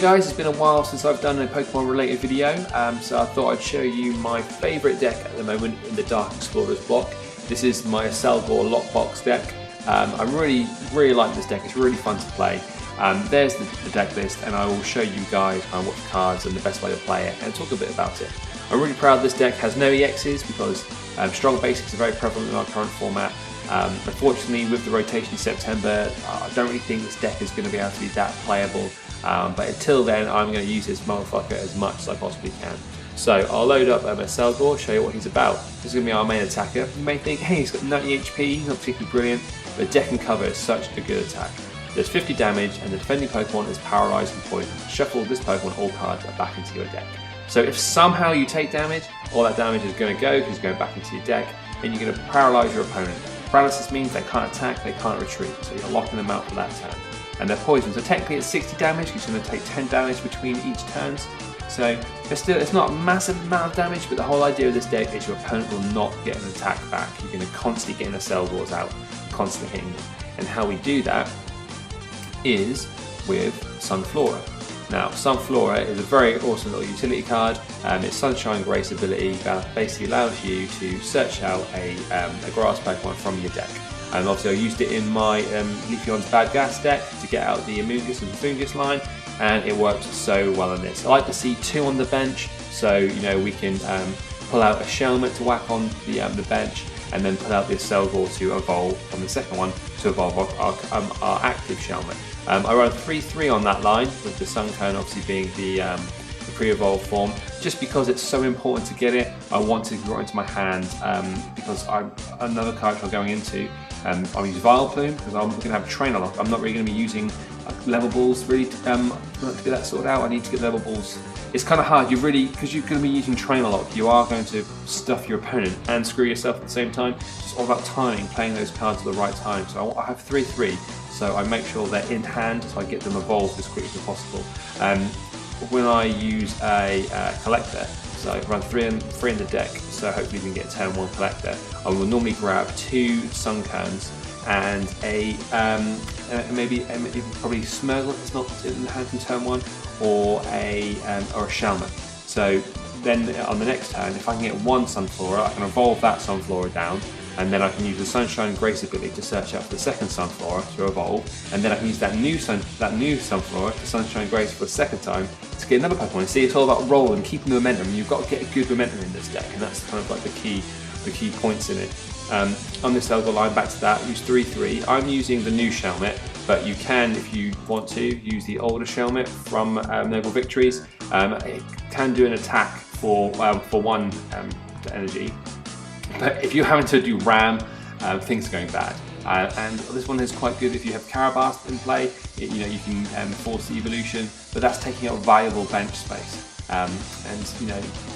guys, it's been a while since I've done a Pokemon related video, so I thought I'd show you my favourite deck at the moment in the Dark Explorers block. This is my Accelgor Lockbox deck. I really like this deck, it's really fun to play. There's the deck list, and I will show you guys what the cards and the best way to play it and talk a bit about it. I'm really proud this deck has no EXs because strong basics are very prevalent in our current format. Unfortunately, with the rotation in September, I don't really think this deck is going to be able to be that playable. But until then, I'm going to use this motherfucker as much as I possibly can. So I'll load up Accelgor, show you what he's about. This is going to be our main attacker. You may think, hey, he's got 90 HP, he's not particularly brilliant, but deck and cover is such a good attack. There's 50 damage, and the defending Pokemon is paralyzed and poisoned. Shuffle this Pokemon, all cards are back into your deck. So if somehow you take damage, all that damage is going to go because it's going back into your deck, and you're going to paralyze your opponent. Paralysis means they can't attack, they can't retreat, so you're locking them out for that turn. And they're poisoned, so technically it's 60 damage, you're going to take 10 damage between each turns. So it's not a massive amount of damage, but the whole idea of this deck is your opponent will not get an attack back. You're going to constantly get an Accelgors out, constantly hitting them. And how we do that is with Sunflora. Now, Sunflora is a very awesome little utility card. Its Sunshine Grace ability basically allows you to search out a grass Pokemon from your deck. And obviously I used it in my Leafeon's Bad Gas deck to get out the Amoonguss and Fungus line, and it worked so well on this. I like to see two on the bench, so we can pull out a Shelmet to whack on the bench, and then pull out the Accelgor to evolve on the second one to evolve our active Shelmet. I run 3-3 on that line, with the Suncone obviously being the pre-evolved form, just because it's so important to get it. I want to draw it into my hand because another character I'm going into, I'll use Vileplume because I'm going to have Trainer Lock. I'm not really going to be using level balls really to get that sorted out. I need to get level balls. It's kind of hard, because you're going to be using Trainer Lock, you are going to stuff your opponent and screw yourself at the same time. It's all about timing, playing those cards at the right time. So I have 3-3, so I make sure they're in hand so I get them evolved as quickly as possible. When I use a collector, so I run 3 in the deck, so hopefully we can get a turn 1 collector, I will normally grab 2 Suncones and maybe probably Smeargle if it's not in the hand from turn 1, or a Shelmet. So then on the next turn, if I can get 1 Sunflora, I can evolve that Sunflora down, and then I can use the Sunshine Grace ability to search out for the second Sunflora to evolve, and then I can use that new Sunflora to Sunshine Grace for the second time to get another Pokemon. See, it's all about rolling, keeping the momentum. You've got to get a good momentum in this deck, and that's kind of like the key points in it. On this Accelgor line, back to that, use 3-3. I'm using the new Shelmet, but you can, if you want to, use the older Shelmet from Noble Victories. It can do an attack for 1 energy, but if you're having to do Ram, things are going bad. And this one is quite good if you have Karabast in play. You can force the evolution, but that's taking up valuable bench space. And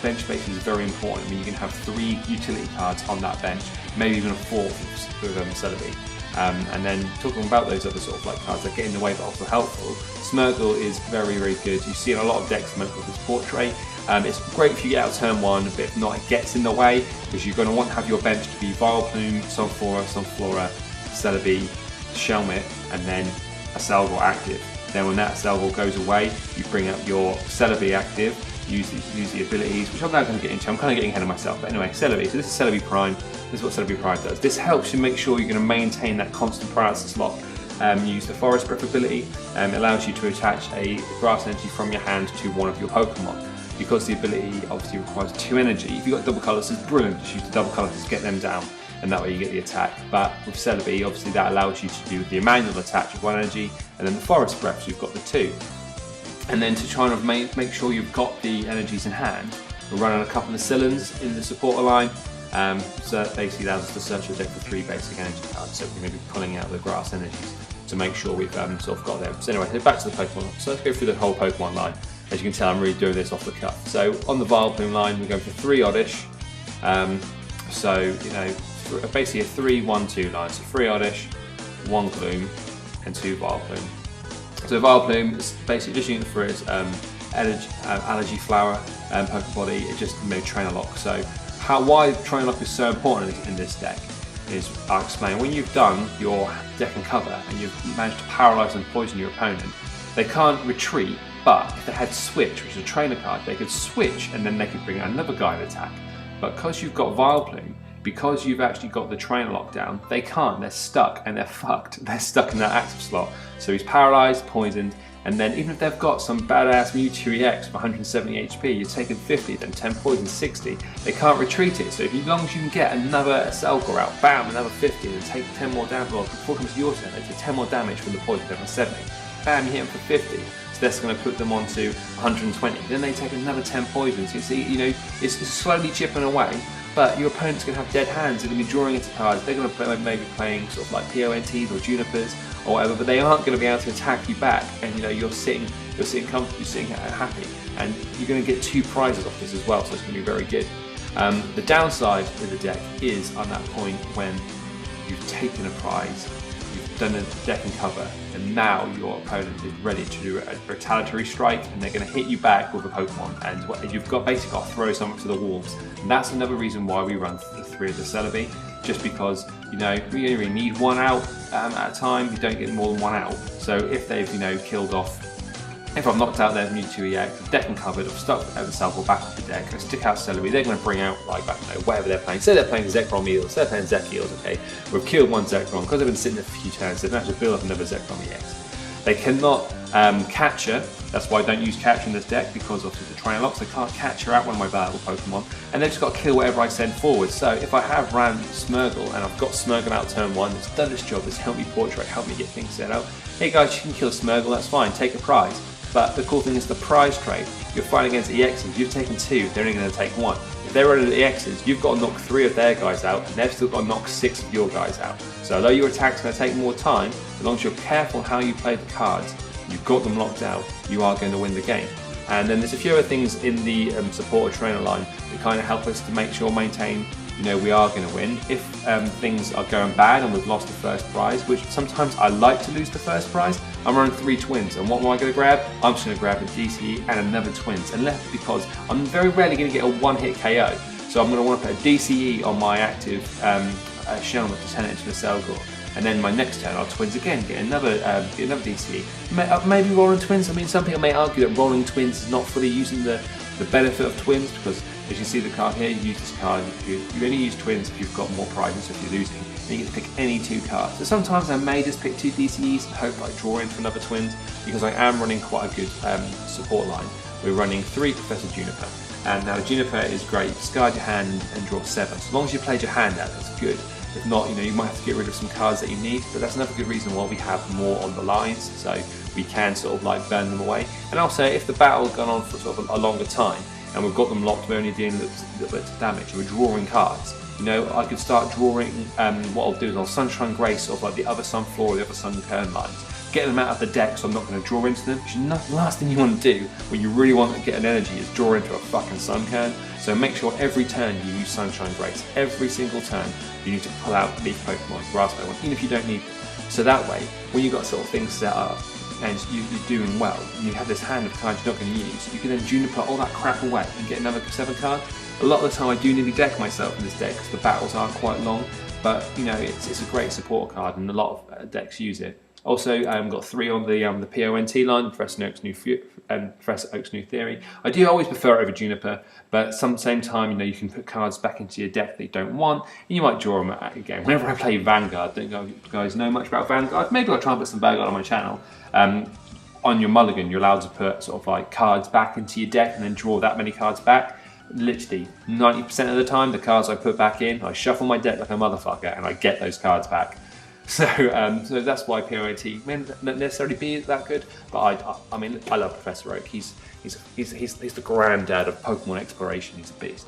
bench space is very important. I mean, you can have 3 utility cards on that bench, maybe even a 4th with Celebi. And then talking about those other sort of cards that get in the way but also helpful, Smeargle is very, very good. You see in a lot of decks Smeargle with Portrait. It's great if you get out turn 1, but if not, it gets in the way because you're going to want to have your bench to be Vileplume, Sunflora, Celebi, Shelmet, and then Accelgor active. Then when that Accelgor goes away, you bring up your Celebi active, use the abilities, which I'm now going to get into. I'm kind of getting ahead of myself, but anyway, Celebi. So this is Celebi Prime. This is what Celebi Prime does. This helps you make sure you're going to maintain that constant paralysis lock. Use the Forest Breath ability. It allows you to attach a grass energy from your hand to one of your Pokemon. Because the ability obviously requires 2 energy, if you've got double colours, it's brilliant. Just use the double colours to get them down, and that way you get the attack. But with Celebi, obviously that allows you to do the Emmanuel attach with 1 energy, and then the Forest Breath, so you've got the 2. And then to try and make sure you've got the energies in hand, we're running a couple of Cylons in the supporter line. So that basically allows us to search the deck for 3 basic energy cards, so we're going to be pulling out the grass energies to make sure we've sort of got them. So anyway, back to the Pokemon. So let's go through the whole Pokemon line. As you can tell, I'm really doing this off the cuff. So on the Vileplume line, we're going for 3 Oddish. Basically a 3-1-2 line. So 3 Oddish, 1 Gloom, and 2 Vileplume. So Vileplume is basically just using it for its allergy flower Poke Body. It just Trainer Lock. So why Trainer Lock is so important in this deck is, I'll explain. When you've done your deck and cover and you've managed to paralyze and poison your opponent, they can't retreat But if they had Switch, which is a trainer card, they could switch and then they could bring out another guy and attack. But because you've got Vileplume, because you've actually got the trainer lockdown, they can't, they're stuck and they're fucked. They're stuck in that active slot. So he's paralyzed, poisoned, and then even if they've got some badass Mewtwo EX for 170 HP, you're taking 50, then 10 poison, 60. They can't retreat it, so as long as you can get another Accelgor out, bam, another 50, and take 10 more damage, well, before it comes to your turn, they take 10 more damage from the poison, they're on 70. Bam, you hit them for 50. So that's going to put them onto 120. Then they take another 10 poisons. So you see, you know, it's slowly chipping away, but your opponent's going to have dead hands. They're going to be drawing into cards. They're going to play, maybe playing sort of like PONTs or Junipers or whatever, but they aren't going to be able to attack you back. And you know, you're sitting comfortable, you're sitting happy, and you're going to get 2 prizes off this as well. So it's going to be very good. The downside of the deck is on that point when you've taken a prize, you've done a deck and cover, and now your opponent is ready to do a retaliatory strike, and they're going to hit you back with a Pokemon, and you've basically got to throw something to the wolves. And that's another reason why we run the 3 of the Celebi, just because, you know, we only need 1 out at a time. You don't get more than 1 out. So if they've, you know, killed off, if I've knocked out their Mewtwo EX, deck and covered, I've stuck Accelgor back off the deck, I stick out Celebi, they're going to bring out, like, I don't know, whatever they're playing. Say they're playing Zekrom Eels, they're playing Zek Eels, okay? We've killed 1 Zekrom, because they've been sitting there for a few turns, they've actually built up another Zekrom EX. They cannot capture, that's why I don't use capture in this deck, because of the trainer locks, they can't capture out one of my valuable Pokemon, and they've just got to kill whatever I send forward. So if I have ran Smeargle, and I've got Smeargle out turn 1, it's done its job, it's helped me portrait, helped me get things set out. Hey guys, you can kill Smeargle, that's fine, take a prize. But the cool thing is the prize trade. You're fighting against EXs, you've taken 2, they're only going to take 1. If they're running EXs, you've got to knock 3 of their guys out, and they've still got to knock 6 of your guys out. So although your attack's going to take more time, as long as you're careful how you play the cards, you've got them locked out, you are going to win the game. And then there's a few other things in the supporter trainer line that kind of help us to make sure, maintain, you know, we are going to win. If things are going bad and we've lost the first prize, which sometimes I like to lose the first prize, I'm running 3 twins, and what am I going to grab? I'm just going to grab a DCE and another twins, and left because I'm very rarely going to get a 1-hit KO. So I'm going to want to put a DCE on my active Shelmet to turn it into a Accelgor. And then my next turn I'll twins again, get another DCE. Maybe rolling twins. I mean, some people may argue that rolling twins is not fully using the benefit of twins, because as you see the card here, you use this card, you only use twins if you've got more prizes if you're losing, and you get to pick any 2 cards. So sometimes I may just pick 2 DCEs and hope I draw in for another twins, because I am running quite a good support line. We're running 3 Professor Juniper, and now Juniper is great, discard your hand and draw 7. So as long as you played your hand out, that's good. If not, you know, you might have to get rid of some cards that you need, but that's another good reason why we have more on the lines, so we can sort of like burn them away. And also, if the battle's gone on for sort of a longer time, and we've got them locked, we're only dealing with a little bit of damage, we're drawing cards. You know, I could start drawing, what I'll do is I'll Sunshine Grace, sort of like the other Sunflora or the other Sunkern lines, get them out of the deck so I'm not going to draw into them, which is the last thing you want to do when you really want to get an energy is draw into a fucking Sunkern. So make sure every turn you use Sunshine Grace. Every single turn you need to pull out Leaf Pokemon, Grass Pokemon, even if you don't need them. So that way, when you've got sort of things set up and you're doing well, and you have this hand of cards you're not going to use, you can then Juniper all that crap away and get another 7 card. A lot of the time I do nearly deck myself in this deck because the battles are quite long, but you know, it's a great support card and a lot of decks use it. Also, got 3 on the PONT line, Professor Oak's New Theory. I do always prefer it over Juniper, but at the same time, you know, you can put cards back into your deck that you don't want, and you might draw them at a game. Whenever I play Vanguard, don't you guys know much about Vanguard? Maybe I'll try and put some Vanguard on my channel. On your mulligan, you're allowed to put sort of like cards back into your deck and then draw that many cards back. Literally 90% of the time, the cards I put back in, I shuffle my deck like a motherfucker and I get those cards back. So that's why POAT may not necessarily be that good, but I mean, I love Professor Oak. He's the granddad of Pokemon exploration. He's a beast.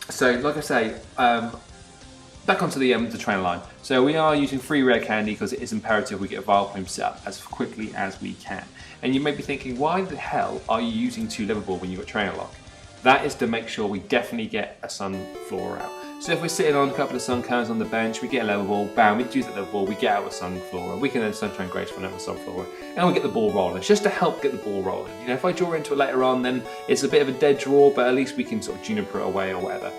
So like I say, back onto the trainer line. So we are using 3 rare candy because it is imperative we get a Vileplume set up as quickly as we can. And you may be thinking, why the hell are you using 2 Liverpool when you've got trainer lock? That is to make sure we definitely get a Sunflora out. So if we're sitting on a couple of Sunkerns on the bench, we get a level ball, bam, we use that level ball, we get out a Sunflora, we can then Sunshine Grace for another Sunflora, and we get the ball rolling. It's just to help get the ball rolling. You know, if I draw into it later on, then it's a bit of a dead draw, but at least we can sort of Juniper it away or whatever.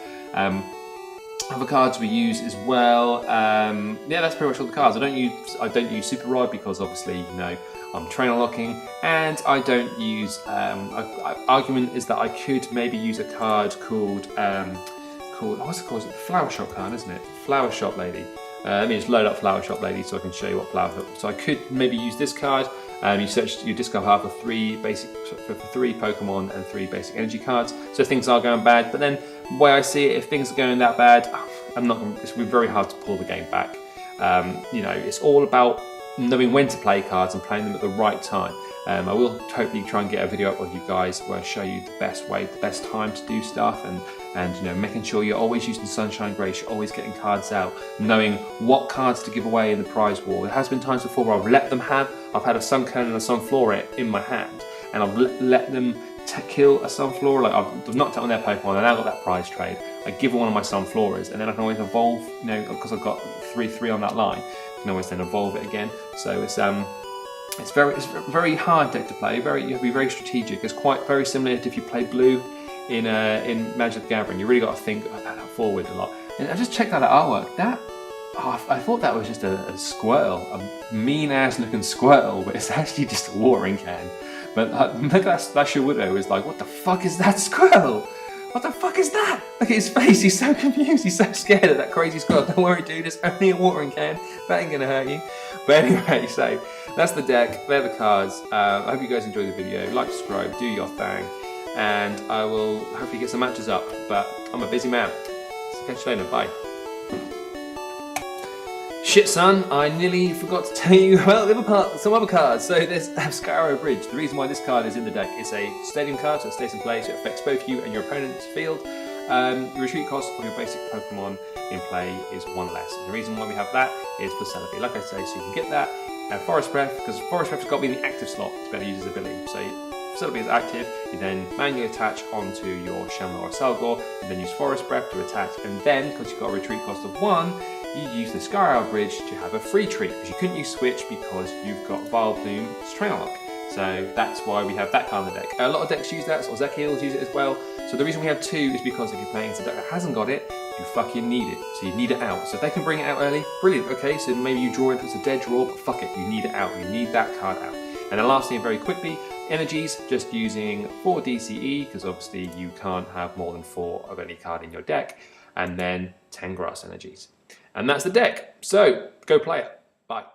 Other cards we use as well. Yeah, that's pretty much all the cards. I don't use Super Rod because obviously, you know, I'm trainer locking, and I don't use. Argument is that I could maybe use a card called what's it called? It's a Flower Shop card, isn't it? Flower Shop Lady. Let me just load up Flower Shop Lady so I can show you what Flower Shop. So I could maybe use this card. You search your discard pile for three Pokemon and 3 basic energy cards. So things are going bad, but then the way I see it, if things are going that bad, it's going to be very hard to pull the game back. You know, it's all about knowing when to play cards and playing them at the right time. I will hopefully try and get a video up with you guys where I show you the best way, the best time to do stuff, and you know, making sure you're always using Sunshine Grace, you're always getting cards out, knowing what cards to give away in the prize war. There has been times before where I've let them have. I've had a Sunkern and a Sunflora in my hand, and I've let them kill a Sunflora. Like I've knocked out on their Pokemon, and I now got that prize trade. I give one of my Sunfloras, and then I can always evolve. You know, because I've got 3/3 on that line, I can always then evolve it again. So it's very hard deck to play. You have to be very strategic. It's quite very similar to if you play blue in Magic the Gathering. You really got to think forward a lot. And I just checked out that artwork. I thought that was just a Squirtle, a mean ass looking Squirtle, but it's actually just a watering can. But look at that Widow is like, what the fuck is that Squirtle? What the fuck is that? Look at his face, he's so confused, he's so scared of that crazy Squirtle. Don't worry dude, it's only a watering can, that ain't gonna hurt you. But anyway, so that's the deck, they're the cards. I hope you guys enjoyed the video. Like, subscribe, do your thing, and I will hopefully get some matches up, but I'm a busy man. So catch you later, bye. Shit son, I nearly forgot to tell you about some other cards. So there's Accelgor Bridge. The reason why this card is in the deck is a stadium card, so it stays in play, so it affects both you and your opponent's field. Your retreat cost of your basic Pokemon in play is 1 less. And the reason why we have that is for Celebi. Like I say, so you can get that. Forest Breath, because Forest Breath has got to be in the active slot to be able to use his ability. So Celebi is active, you then manually attach onto your Shenlong or Accelgor, and then use Forest Breath to attach, and then, because you've got a retreat cost of 1, you use the Accelgor Bridge to have a free treat, because you couldn't use Switch because you've got Vileplume's Trainer Lock. So that's why we have that card in the deck. A lot of decks use that, so Zekiels use it as well. So the reason we have 2 is because if you're playing against a deck that hasn't got it, you fucking need it. So you need it out. So if they can bring it out early, brilliant. Okay, so maybe you draw it, it's a dead draw, but fuck it, you need it out. You need that card out. And then lastly, and very quickly, energies, just using 4 DCE, because obviously you can't have more than 4 of any card in your deck, and then 10 grass energies. And that's the deck. So go play it. Bye.